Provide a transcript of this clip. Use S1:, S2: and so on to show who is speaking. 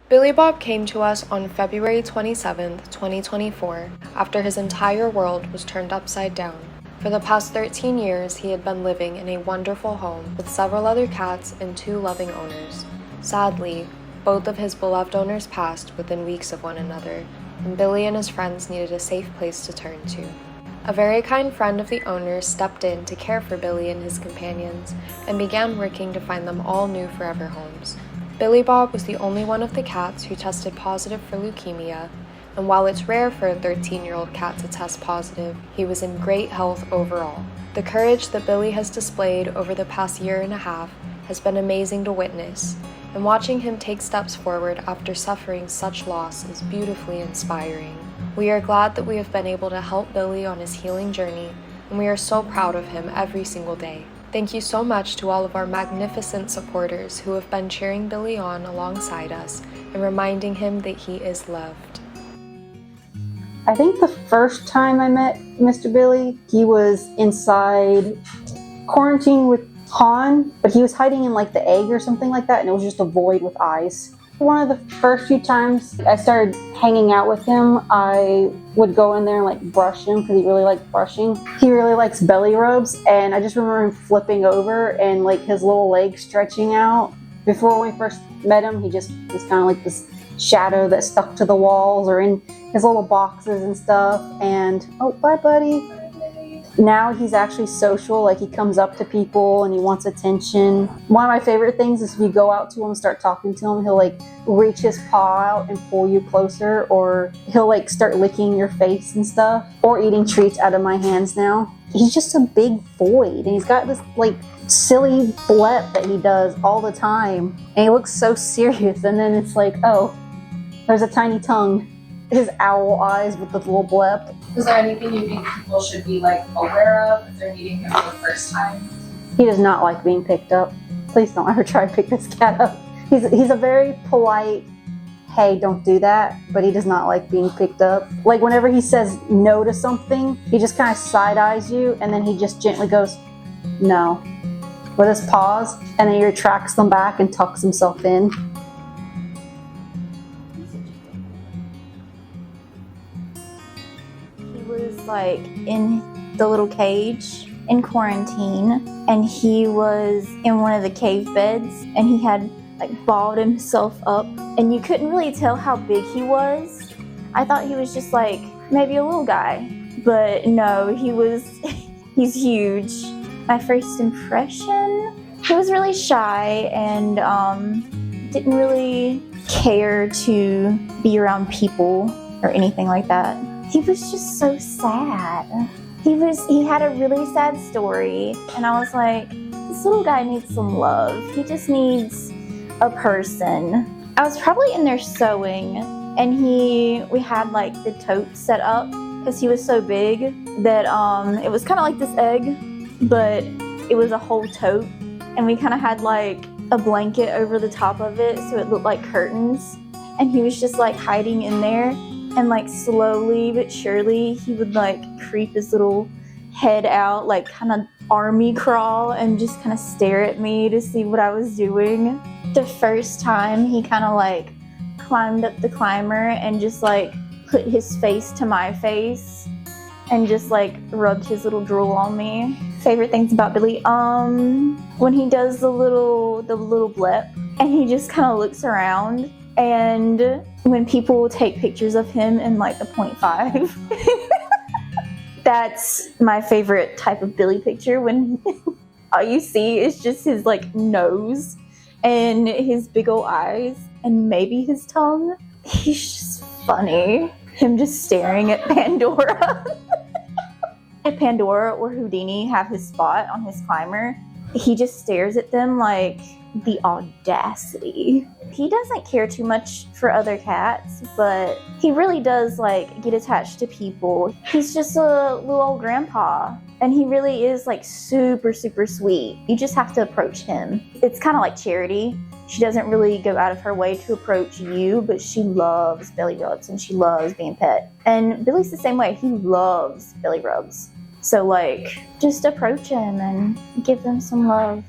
S1: Billy Bob came to us on February 27, 2024, after his entire world was turned upside down. For the past 13 years, he had been living in a wonderful home with several other cats and 2 loving owners. Sadly, both of his beloved owners passed within weeks of one another, and Billy and his friends needed a safe place to turn to. A very kind friend of the owners stepped in to care for Billy and his companions, and began working to find them all new forever homes. Billy Bob was the only one of the cats who tested positive for leukemia, and while it's rare for a 13-year-old cat to test positive, he was in great health overall. The courage that Billy has displayed over the past year and a half has been amazing to witness, and watching him take steps forward after suffering such loss is beautifully inspiring. We are glad that we have been able to help Billy on his healing journey, and we are so proud of him every single day. Thank you so much to all of our magnificent supporters who have been cheering Billy on alongside us and reminding him that he is loved.
S2: I think the first time I met Mr. Billy, he was inside quarantined with Han, but he was hiding in like the egg or something like that, and it was just a void with eyes. One of the first few times I started hanging out with him, I would go in there and like brush him because he really liked brushing. He really likes belly rubs, and I just remember him flipping over and like his little legs stretching out. Before we first met him, he just was kind of like this shadow that stuck to the walls or in his little boxes and stuff. And oh, bye buddy. Now he's actually social, like he comes up to people and he wants attention. One of my favorite things is if you go out to him and start talking to him, he'll like reach his paw out and pull you closer, or he'll like start licking your face and stuff, or eating treats out of my hands now. He's just a big void, and he's got this like silly blep that he does all the time, and he looks so serious, and then it's like, oh, there's a tiny tongue. His owl eyes with the little blep.
S3: Is there anything you think people should be like aware of if they're meeting him for the first time?
S2: He does not like being picked up. Please don't ever try to pick this cat up. He's a very polite, hey, don't do that, but he does not like being picked up. Like whenever he says no to something, he just kind of side eyes you, and then he just gently goes, no, with his paws, and then he retracts them back and tucks himself in.
S4: Like in the little cage in quarantine, and he was in one of the cave beds, and he had like balled himself up, and you couldn't really tell how big he was. I thought he was just like maybe a little guy, but no, he's huge. My first impression, he was really shy and didn't really care to be around people or anything like that. He was just so sad. He had a really sad story, and I was like, this little guy needs some love. He just needs a person. I was probably in there sewing, and we had like the tote set up because he was so big that it was kind of like this egg, but it was a whole tote, and we kind of had like a blanket over the top of it so it looked like curtains, and he was just like hiding in there. And like slowly but surely, he would like creep his little head out, like kind of army crawl, and just kind of stare at me to see what I was doing. The first time, he kind of like climbed up the climber and just like put his face to my face and just like rubbed his little drool on me. Favorite things about Billy, when he does the little blip and he just kind of looks around. And when people take pictures of him in like the 0.5, that's my favorite type of Billy picture, when all you see is just his like nose and his big old eyes and maybe his tongue. He's just funny. Him just staring at Pandora. If Pandora or Houdini have his spot on his climber, he just stares at them like the audacity. He doesn't care too much for other cats, but he really does like get attached to people. He's just a little old grandpa, and he really is like super, super sweet. You just have to approach him. It's kind of like Charity. She doesn't really go out of her way to approach you, but she loves belly rubs and she loves being pet. And Billy's the same way. He loves belly rubs. So like, just approach him and give them some love.